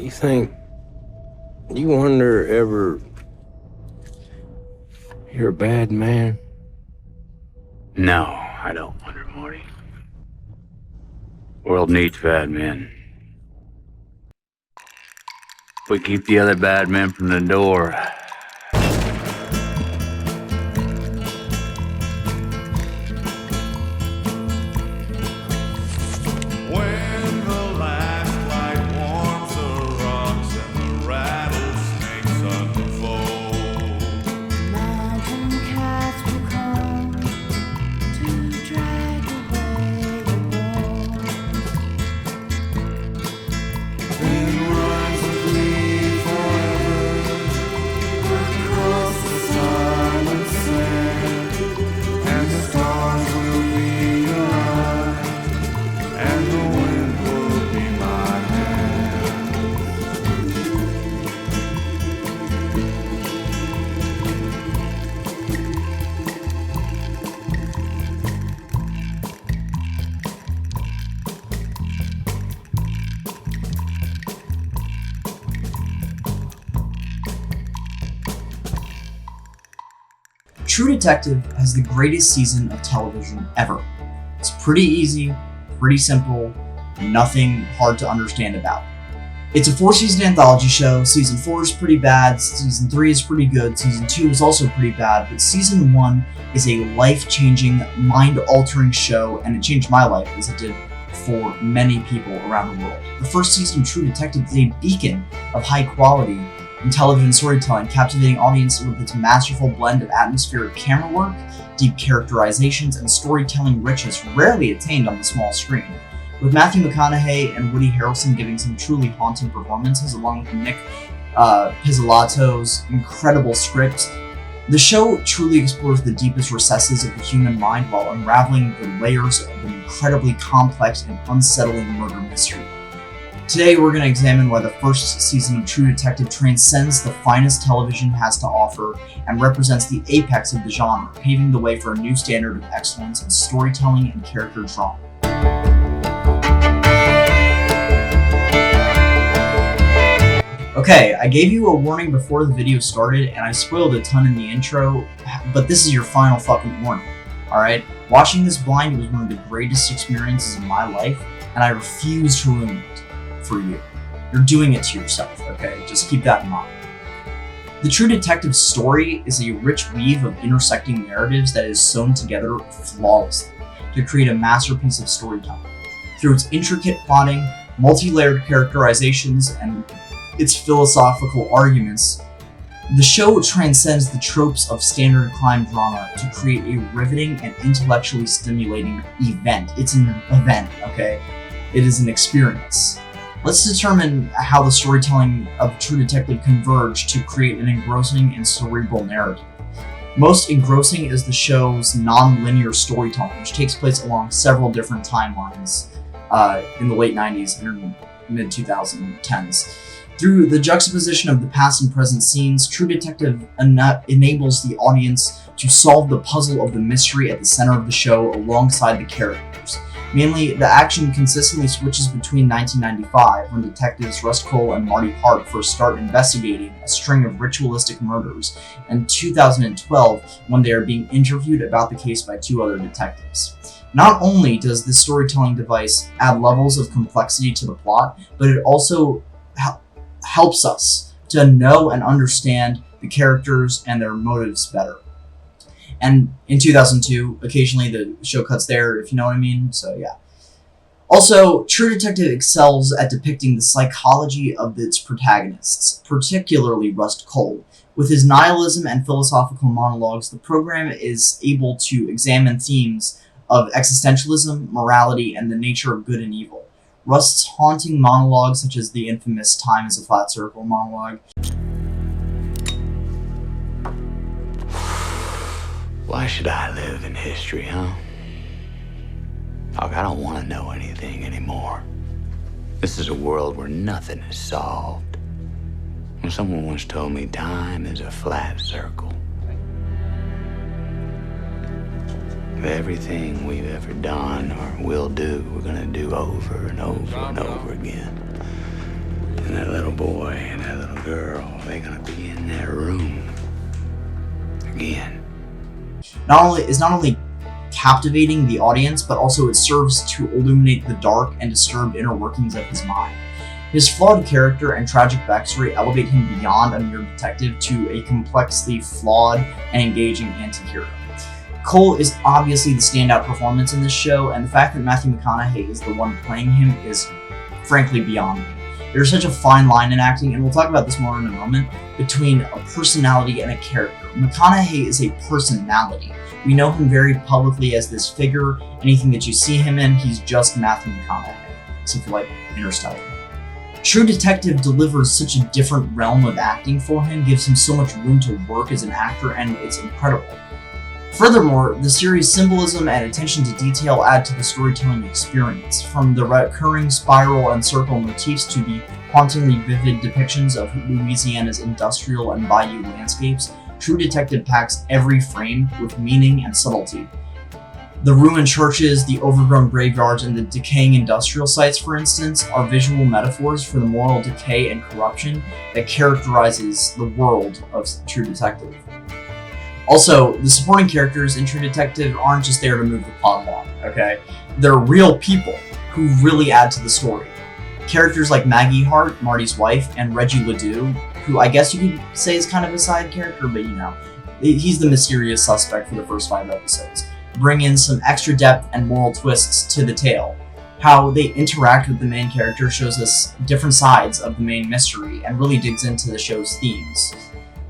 You think, you wonder ever you're a bad man? No, I don't wonder, Morty. World needs bad men. We keep the other bad men from the door. When the last light warms the rocks and the rattlesnakes unfold, Mountain cats will come to drag away the bones. then rise with me forever across the silent sand, and the stars will be your eyes, and the wind will be my hand. True Detective has the greatest season of television ever. It's pretty easy, pretty simple, nothing hard to understand about. It's a 4-season anthology show. Season 4 is pretty bad, Season 3 is pretty good, Season 2 is also pretty bad, but Season 1 is a life-changing, mind-altering show, and it changed my life as it did for many people around the world. The first season of True Detective is a beacon of high quality in television storytelling, captivating audiences with its masterful blend of atmospheric camera work, deep characterizations, and storytelling riches rarely attained on the small screen. With Matthew McConaughey and Woody Harrelson giving some truly haunting performances, along with Nick Pizzolatto's incredible script, the show truly explores the deepest recesses of the human mind while unraveling the layers of an incredibly complex and unsettling murder mystery. Today, we're going to examine why the first season of True Detective transcends the finest television has to offer and represents the apex of the genre, paving the way for a new standard of excellence in storytelling and character drama. Okay, I gave you a warning before the video started, and I spoiled a ton in the intro, but this is your final fucking warning, alright? Watching this blind was one of the greatest experiences of my life, and I refuse to ruin it for you. You're doing it to yourself, okay? Just keep that in mind. The True Detective story is a rich weave of intersecting narratives that is sewn together flawlessly to create a masterpiece of storytelling. Through its intricate plotting, multi-layered characterizations, and its philosophical arguments, the show transcends the tropes of standard crime drama to create a riveting and intellectually stimulating event. It's an event, okay? It is an experience. Let's determine how the storytelling of True Detective converge to create an engrossing and cerebral narrative. Most engrossing is the show's non-linear storytelling, which takes place along several different timelines in the late 90s and mid-2010s. Through the juxtaposition of the past and present scenes, True Detective enables the audience to solve the puzzle of the mystery at the center of the show alongside the characters. Mainly, the action consistently switches between 1995, when detectives Rust Cole and Marty Hart first start investigating a string of ritualistic murders, and 2012, when they are being interviewed about the case by two other detectives. Not only does this storytelling device add levels of complexity to the plot, but it also helps us to know and understand the characters and their motives better. And in 2002, occasionally the show cuts there, if you know what I mean, so yeah. Also, True Detective excels at depicting the psychology of its protagonists, particularly Rust Cole. With his nihilism and philosophical monologues, the program is able to examine themes of existentialism, morality, and the nature of good and evil. Rust's haunting monologues, such as the infamous "Time is a Flat Circle" monologue, Why should I live in history, huh? Like, I don't want to know anything anymore. This is a world where nothing is solved. When someone once told me time is a flat circle. Everything we've ever done or will do, we're gonna do over and over and over again. And that little girl, they're gonna be in that room again. Not only captivating the audience, but also it serves to illuminate the dark and disturbed inner workings of his mind. His flawed character and tragic backstory elevate him beyond a mere detective to a complexly flawed and engaging anti-hero. Cole is obviously the standout performance in this show, and the fact that Matthew McConaughey is the one playing him is frankly beyond me. There's such a fine line in acting, and we'll talk about this more in a moment, between a personality and a character. McConaughey is a personality. We know him very publicly as this figure. Anything that you see him in, he's just Matthew McConaughey, except for like Interstellar. True Detective delivers such a different realm of acting for him, gives him so much room to work as an actor, and it's incredible. Furthermore, the series' symbolism and attention to detail add to the storytelling experience, from the recurring spiral and circle motifs to the hauntingly vivid depictions of Louisiana's industrial and bayou landscapes. True Detective packs every frame with meaning and subtlety. The ruined churches, the overgrown graveyards, and the decaying industrial sites, for instance, are visual metaphors for the moral decay and corruption that characterizes the world of True Detective. Also, the supporting characters in True Detective aren't just there to move the plot along, okay? They're real people who really add to the story. Characters like Maggie Hart, Marty's wife, and Reggie Ledoux, who I guess you could say is kind of a side character, but you know, he's the mysterious suspect for the first 5 episodes, bring in some extra depth and moral twists to the tale. How they interact with the main character shows us different sides of the main mystery and really digs into the show's themes.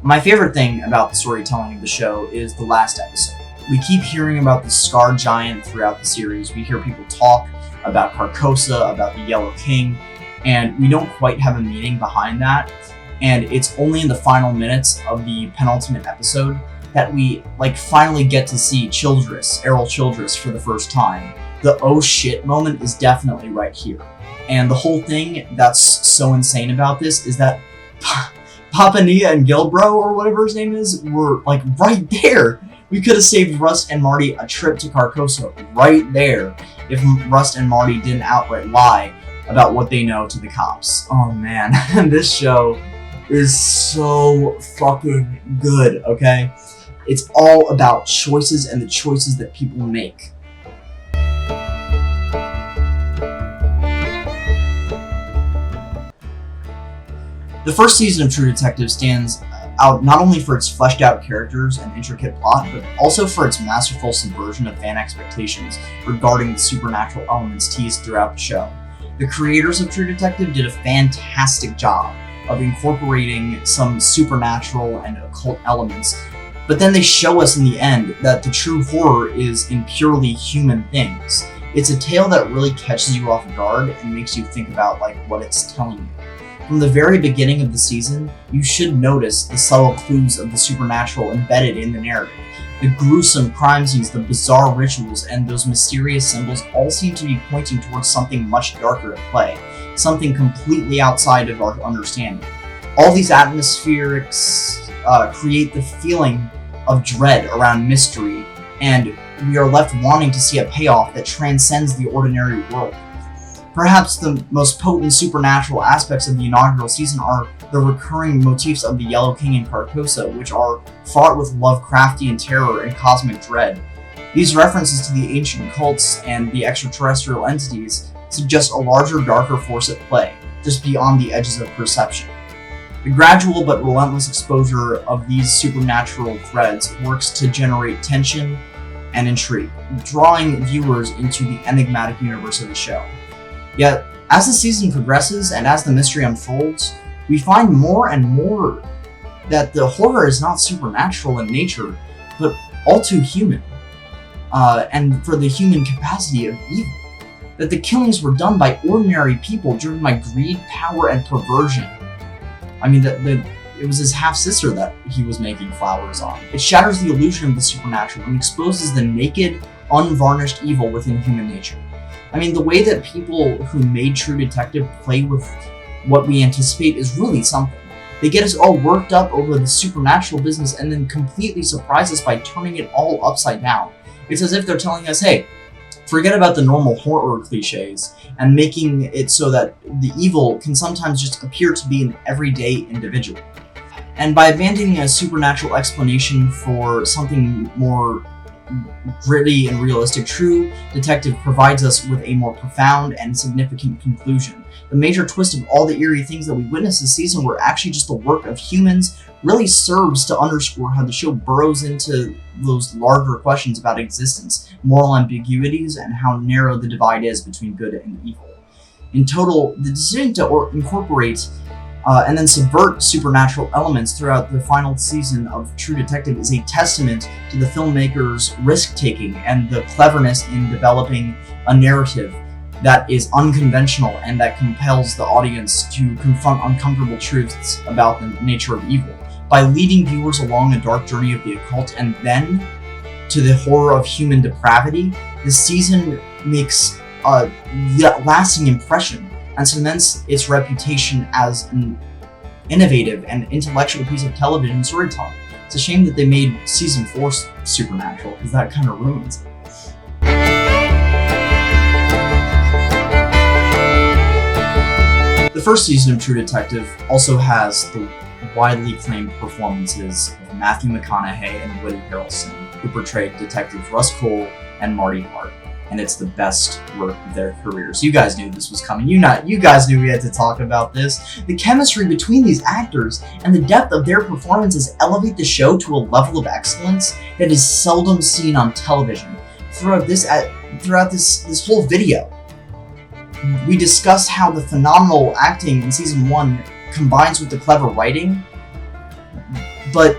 My favorite thing about the storytelling of the show is the last episode. We keep hearing about the Scar Giant throughout the series. We hear people talk about Carcosa, about the Yellow King, and we don't quite have a meaning behind that. And it's only in the final minutes of the penultimate episode that we finally get to see Errol Childress for the first time. The oh shit moment is definitely right here. And the whole thing that's so insane about this is that Papania and Gilbro, or whatever his name is, were right there. We could have saved Rust and Marty a trip to Carcosa right there if Rust and Marty didn't outright lie about what they know to the cops. Oh man, this show is so fucking good, okay? It's all about choices and the choices that people make. The first season of True Detective stands out not only for its fleshed out characters and intricate plot, but also for its masterful subversion of fan expectations regarding the supernatural elements teased throughout the show. The creators of True Detective did a fantastic job of incorporating some supernatural and occult elements, but then they show us in the end that the true horror is in purely human things. It's a tale that really catches you off guard and makes you think about what it's telling you. From the very beginning of the season, you should notice the subtle clues of the supernatural embedded in the narrative. The gruesome crime scenes, the bizarre rituals, and those mysterious symbols all seem to be pointing towards something much darker at play, something completely outside of our understanding. All these atmospherics create the feeling of dread around mystery, and we are left wanting to see a payoff that transcends the ordinary world. Perhaps the most potent supernatural aspects of the inaugural season are the recurring motifs of the Yellow King and Carcosa, which are fraught with Lovecraftian terror and cosmic dread. These references to the ancient cults and the extraterrestrial entities suggest a larger, darker force at play, just beyond the edges of perception. The gradual but relentless exposure of these supernatural threads works to generate tension and intrigue, drawing viewers into the enigmatic universe of the show. Yet, as the season progresses and as the mystery unfolds, we find more and more that the horror is not supernatural in nature, but all too human, and for the human capacity of evil. That the killings were done by ordinary people driven by greed, power, and perversion. I mean, it was his half-sister that he was making flowers on. It shatters the illusion of the supernatural and exposes the naked, unvarnished evil within human nature. I mean, the way that people who made True Detective play with what we anticipate is really something. They get us all worked up over the supernatural business and then completely surprise us by turning it all upside down. It's as if they're telling us, hey, forget about the normal horror cliches, and making it so that the evil can sometimes just appear to be an everyday individual. And by abandoning a supernatural explanation for something more gritty and realistic, True Detective provides us with a more profound and significant conclusion. The major twist of all the eerie things that we witnessed this season were actually just the work of humans really serves to underscore how the show burrows into those larger questions about existence, moral ambiguities, and how narrow the divide is between good and evil. In total, the decision to incorporate and then subvert supernatural elements throughout the final season of True Detective is a testament to the filmmaker's risk-taking and the cleverness in developing a narrative that is unconventional and that compels the audience to confront uncomfortable truths about the nature of evil. By leading viewers along a dark journey of the occult and then to the horror of human depravity, the season makes a lasting impression and cements its reputation as an innovative and intellectual piece of television storytelling. It's a shame that they made season 4 supernatural, because that kind of ruins it. The first season of True Detective also has the widely acclaimed performances of Matthew McConaughey and Woody Harrelson, who portrayed detectives Russ Cole and Marty Hart. And it's the best work of their careers. You guys knew this was coming. You guys knew we had to talk about this. The chemistry between these actors and the depth of their performances elevate the show to a level of excellence that is seldom seen on television. Throughout this whole video, we discuss how the phenomenal acting in season 1 combines with the clever writing. But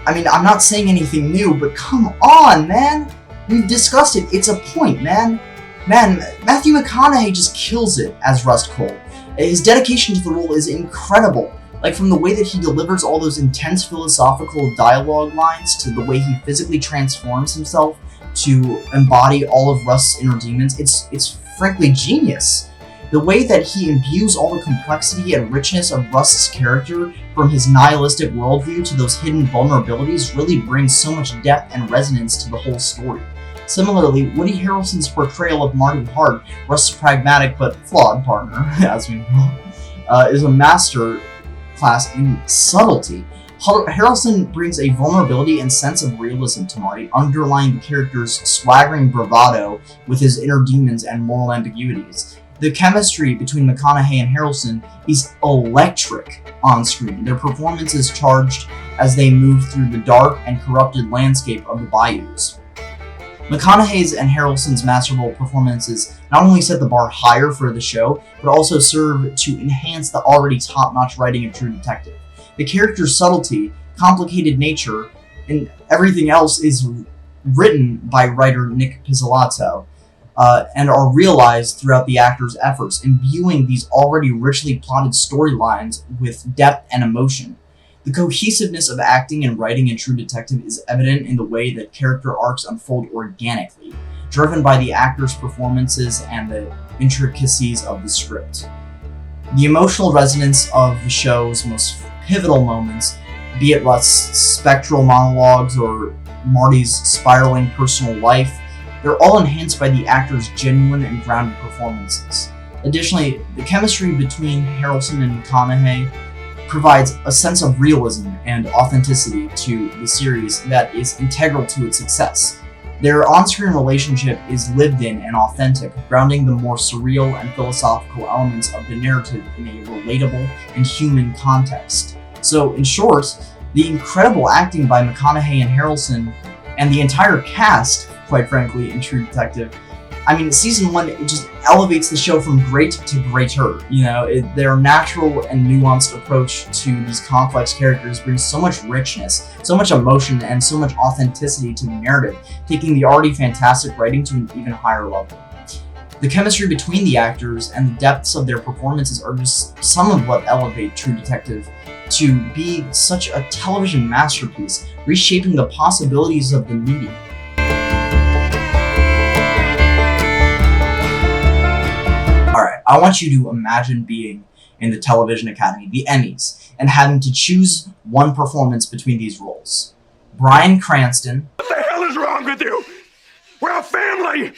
I mean, I'm not saying anything new, but come on, man. We've discussed it. It's a point, man. Matthew McConaughey just kills it as Rust Cole. His dedication to the role is incredible. Like, from the way that he delivers all those intense philosophical dialogue lines to the way he physically transforms himself to embody all of Rust's inner demons, it's frankly genius. The way that he imbues all the complexity and richness of Rust's character, from his nihilistic worldview to those hidden vulnerabilities, really brings so much depth and resonance to the whole story. Similarly, Woody Harrelson's portrayal of Marty Hart, Rust's pragmatic but flawed partner, as we know, is a master class in subtlety. Harrelson brings a vulnerability and sense of realism to Marty, underlying the character's swaggering bravado with his inner demons and moral ambiguities. The chemistry between McConaughey and Harrelson is electric on screen. Their performance is charged as they move through the dark and corrupted landscape of the bayous. McConaughey's and Harrelson's masterful performances not only set the bar higher for the show, but also serve to enhance the already top-notch writing of True Detective. The character's subtlety, complicated nature, and everything else is written by writer Nick Pizzolatto, and are realized throughout the actors' efforts, imbuing these already richly plotted storylines with depth and emotion. The cohesiveness of acting and writing in True Detective is evident in the way that character arcs unfold organically, driven by the actors' performances and the intricacies of the script. The emotional resonance of the show's most pivotal moments, be it Rust's spectral monologues or Marty's spiraling personal life, they're all enhanced by the actors' genuine and grounded performances. Additionally, the chemistry between Harrelson and McConaughey provides a sense of realism and authenticity to the series that is integral to its success. Their on-screen relationship is lived in and authentic, grounding the more surreal and philosophical elements of the narrative in a relatable and human context. So, in short, the incredible acting by McConaughey and Harrelson, and the entire cast, quite frankly, in True Detective, I mean, season 1, it just elevates the show from great to greater. You know, their natural and nuanced approach to these complex characters brings so much richness, so much emotion, and so much authenticity to the narrative, taking the already fantastic writing to an even higher level. The chemistry between the actors and the depths of their performances are just some of what elevate True Detective to be such a television masterpiece, reshaping the possibilities of the medium. Alright, I want you to imagine being in the Television Academy, the Emmys, and having to choose one performance between these roles. Bryan Cranston. What the hell is wrong with you? We're a family!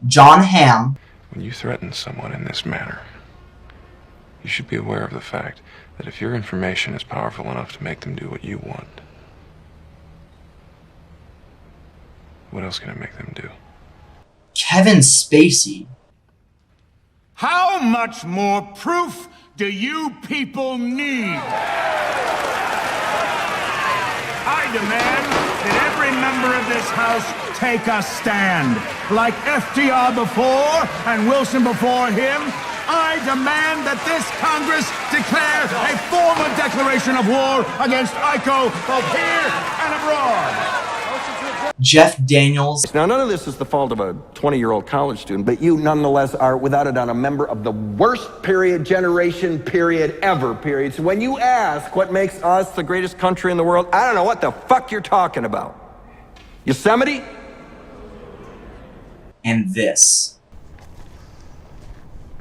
John Hamm. When you threaten someone in this manner, you should be aware of the fact that if your information is powerful enough to make them do what you want, what else can it make them do? Kevin Spacey. How much more proof do you people need? I demand that every member of this House take a stand. Like FDR before and Wilson before him, I demand that this Congress declare a formal declaration of war against ICO both here and abroad. Jeff Daniels. Now, none of this is the fault of a 20-year-old college student, but you nonetheless are, without a doubt, a member of the worst generation ever. So when you ask what makes us the greatest country in the world, I don't know what the fuck you're talking about. Yosemite? And this.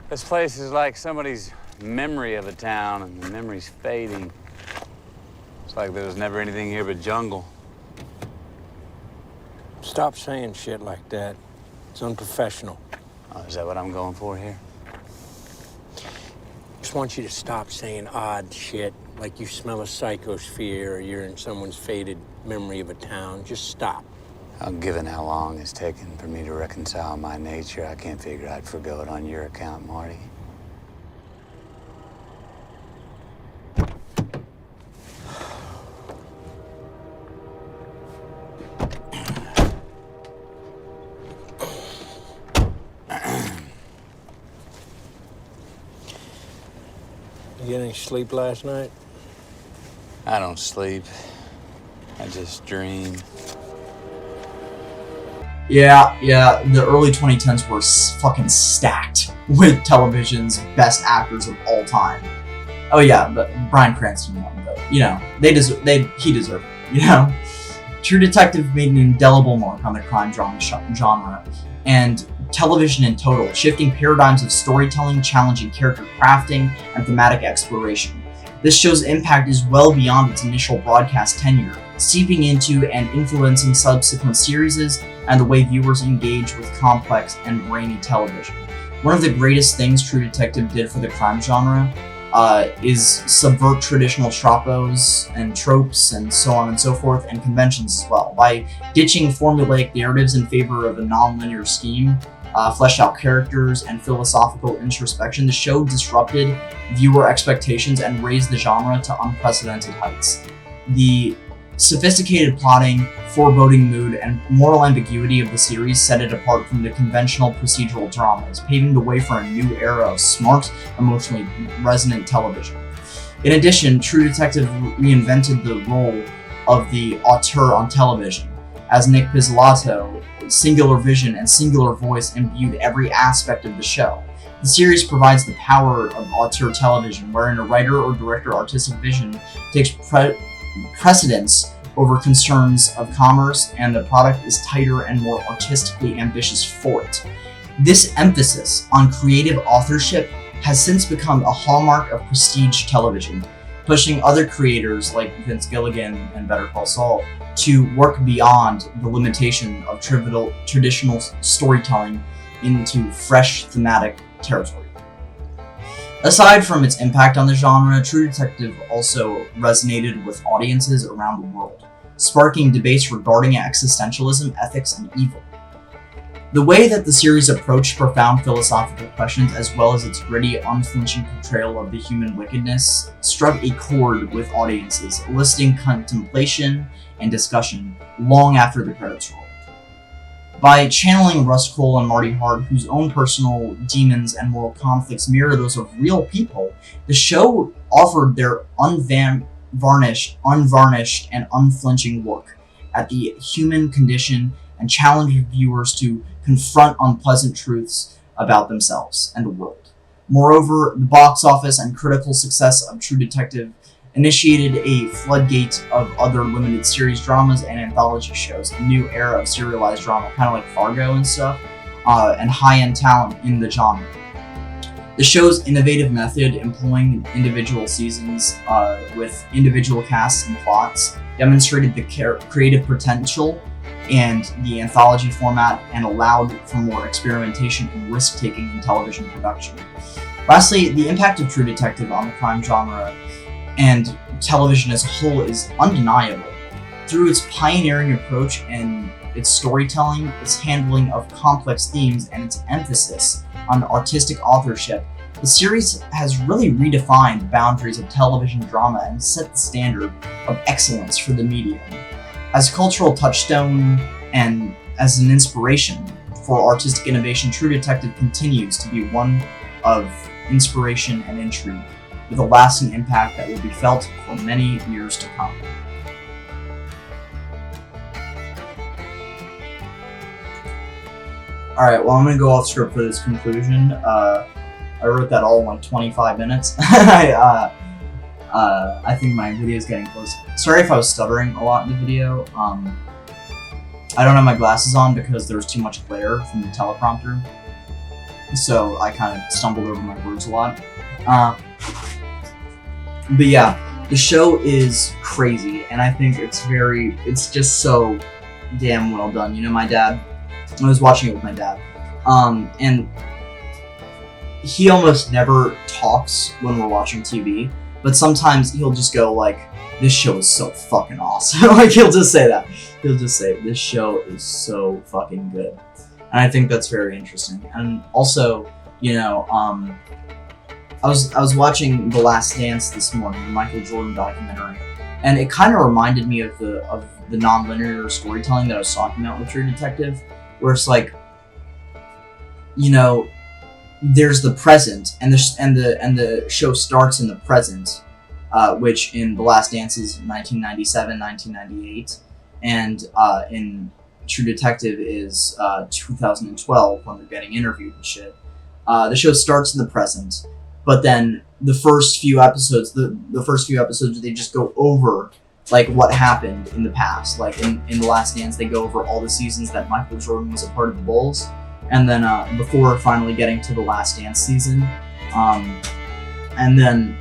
This place is like somebody's memory of a town, and the memory's fading. It's like there was never anything here but jungle. Stop saying shit like that. It's unprofessional. Oh, is that what I'm going for here? Just want you to stop saying odd shit, like you smell a psychosphere or you're in someone's faded memory of a town. Just stop. Well, given how long it's taken for me to reconcile my nature, I can't figure I'd forgo it on your account, Marty. You get any sleep last night? I don't sleep. I just dream. Yeah, the early 2010s were fucking stacked with television's best actors of all time. Oh yeah, but Bryan Cranston won, but you know, he deserved it, you know? True Detective made an indelible mark on the crime drama genre, and television in total, shifting paradigms of storytelling, challenging character crafting, and thematic exploration. This show's impact is well beyond its initial broadcast tenure, seeping into and influencing subsequent series and the way viewers engage with complex and brainy television. One of the greatest things True Detective did for the crime genre is subvert traditional tropos and tropes and so on and so forth, and conventions as well. By ditching formulaic narratives in favor of a non-linear scheme, fleshed out characters, and philosophical introspection, the show disrupted viewer expectations and raised the genre to unprecedented heights. The sophisticated plotting, foreboding mood, and moral ambiguity of the series set it apart from the conventional procedural dramas, paving the way for a new era of smart, emotionally resonant television. In addition, True Detective reinvented the role of the auteur on television, as Nick Pizzolatto, singular vision and singular voice imbued every aspect of the show. The series provides the power of auteur television, wherein a writer or director artistic vision takes precedence over concerns of commerce, and the product is tighter and more artistically ambitious for it. This emphasis on creative authorship has since become a hallmark of prestige television, pushing other creators like Vince Gilligan and Better Call Saul to work beyond the limitation of traditional storytelling into fresh thematic territory. Aside from its impact on the genre, True Detective also resonated with audiences around the world, sparking debates regarding existentialism, ethics, and evil. The way that the series approached profound philosophical questions, as well as its gritty, unflinching portrayal of the human wickedness, struck a chord with audiences, eliciting contemplation and discussion long after the credits rolled. By channeling Russ Cole and Marty Hart, whose own personal demons and moral conflicts mirror those of real people, the show offered their unvarnished, and unflinching look at the human condition and challenged viewers to confront unpleasant truths about themselves and the world. Moreover, the box office and critical success of True Detective initiated a floodgate of other limited series dramas and anthology shows, a new era of serialized drama, kind of like Fargo and stuff, and high-end talent in the genre. The show's innovative method, employing individual seasons with individual casts and plots, demonstrated the creative potential and the anthology format, and allowed for more experimentation and risk-taking in television production. Lastly, the impact of True Detective on the crime genre and television as a whole is undeniable. Through its pioneering approach and its storytelling, its handling of complex themes, and its emphasis on artistic authorship, the series has really redefined the boundaries of television drama and set the standard of excellence for the medium. As a cultural touchstone and as an inspiration for artistic innovation, True Detective continues to be one of inspiration and intrigue, with a lasting impact that will be felt for many years to come. Alright, well, I'm going to go off script for this conclusion. I wrote that all in like 25 minutes. I think my video is getting close. Sorry if I was stuttering a lot in the video. I don't have my glasses on because there was too much glare from the teleprompter. So I kind of stumbled over my words a lot. But yeah, the show is crazy, and I think it's just so damn well done. You know, I was watching it with my dad, and he almost never talks when we're watching TV, but sometimes he'll just go like, "This show is so fucking awesome." Like, he'll just say that. He'll just say, "This show is so fucking good." And I think that's very interesting. And also, you know, I was watching The Last Dance this morning, the Michael Jordan documentary, and it kind of reminded me of the non-linear storytelling that I was talking about with True Detective, where it's like, you know, there's the present, and the show starts in the present, which in The Last Dance is 1997, 1998, and in True Detective is 2012 when they're getting interviewed and shit. The show starts in the present, but then the first few episodes, they just go over like what happened in the past. Like in The Last Dance, they go over all the seasons that Michael Jordan was a part of the Bulls, and then before finally getting to the Last Dance season, and then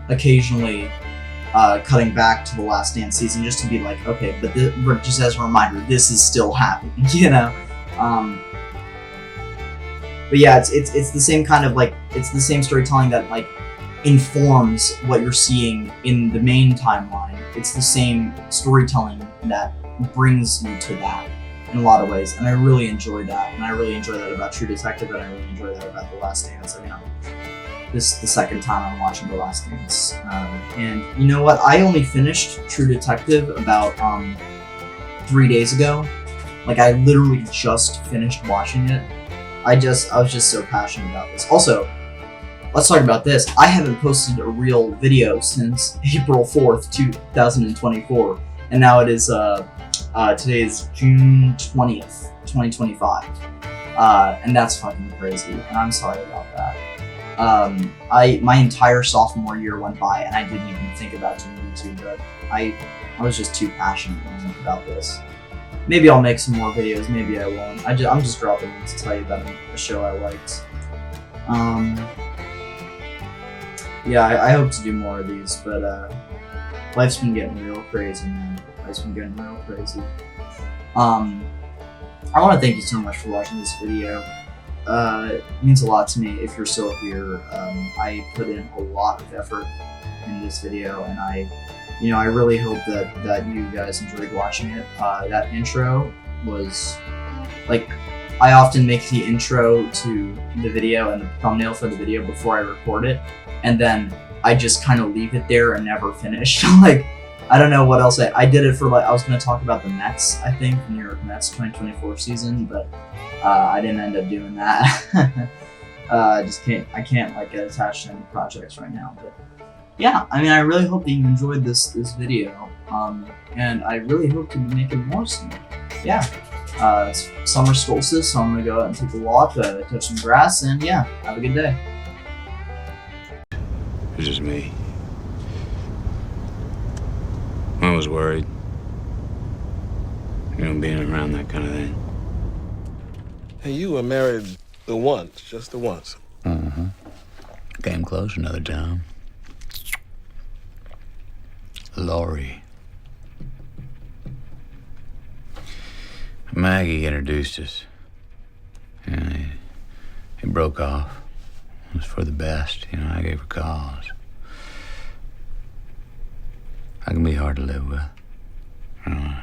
occasionally cutting back to the Last Dance season just to be like, okay, but just as a reminder, this is still happening, you know. But yeah, it's the same kind of like, it's the same storytelling that like informs what you're seeing in the main timeline. It's the same storytelling that brings you to that in a lot of ways, and I really enjoy that. And I really enjoy that about True Detective, and I really enjoy that about The Last Dance. I mean, this is the second time I'm watching The Last Dance, and you know what? I only finished True Detective about 3 days ago. Like, I literally just finished watching it. I was just so passionate about this. Also, let's talk about this. I haven't posted a real video since April 4th, 2024, and now it is today is June 20th, 2025, and that's fucking crazy. And I'm sorry about that. My entire sophomore year went by, and I didn't even think about doing YouTube, but I was just too passionate about this. Maybe I'll make some more videos, maybe I won't. I'm just dropping in to tell you about a show I liked. Yeah, I hope to do more of these, but life's been getting real crazy, man. Life's been getting real crazy. I want to thank you so much for watching this video. It means a lot to me if you're still here. I put in a lot of effort in this video, and I really hope that you guys enjoyed watching it. That intro was, like, I often make the intro to the video and the thumbnail for the video before I record it, and then I just kind of leave it there and never finish. Like, I don't know what else I did it for. Like, I was going to talk about the Mets, I think, the New York Mets 2024 season, but I didn't end up doing that. I can't like get attached to any projects right now, but yeah, I mean, I really hope that you enjoyed this video, and I really hope to be making more soon. Yeah, it's summer solstice, so I'm gonna go out and take a walk, touch some grass, and yeah, have a good day. It's just me. I was worried. You know, being around that kind of thing. Hey, you were married the once, just the once. Mm-hmm. Came close another time. Laurie. Maggie introduced us. And he broke off. It was for the best, you know, I gave her cause. I can be hard to live with. You know,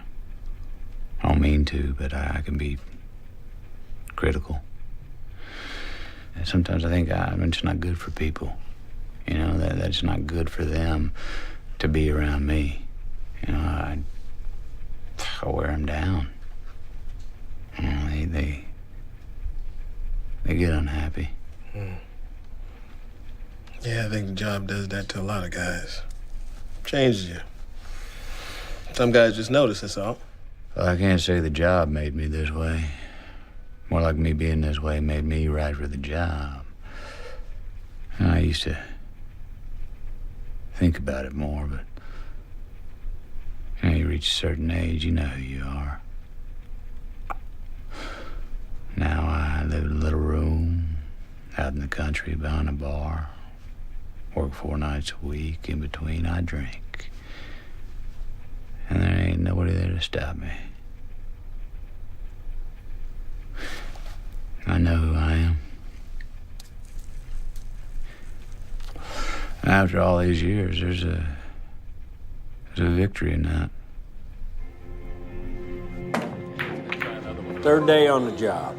I don't mean to, but I can be critical. And sometimes I think I'm just not good for people. You know, that's not good for them to be around me. You know, I wear them down. You know, they get unhappy. Yeah, I think the job does that to a lot of guys. Changes you. Some guys just notice, that's all. Well, I can't say the job made me this way. More like me being this way made me right for the job. And I used to think about it more, but you know, you reach a certain age, you know who you are. Now I live in a little room out in the country behind a bar. Work 4 nights a week. In between, I drink. And there ain't nobody there to stop me. I know who I am. After all these years, there's a victory in that. Third day on the job.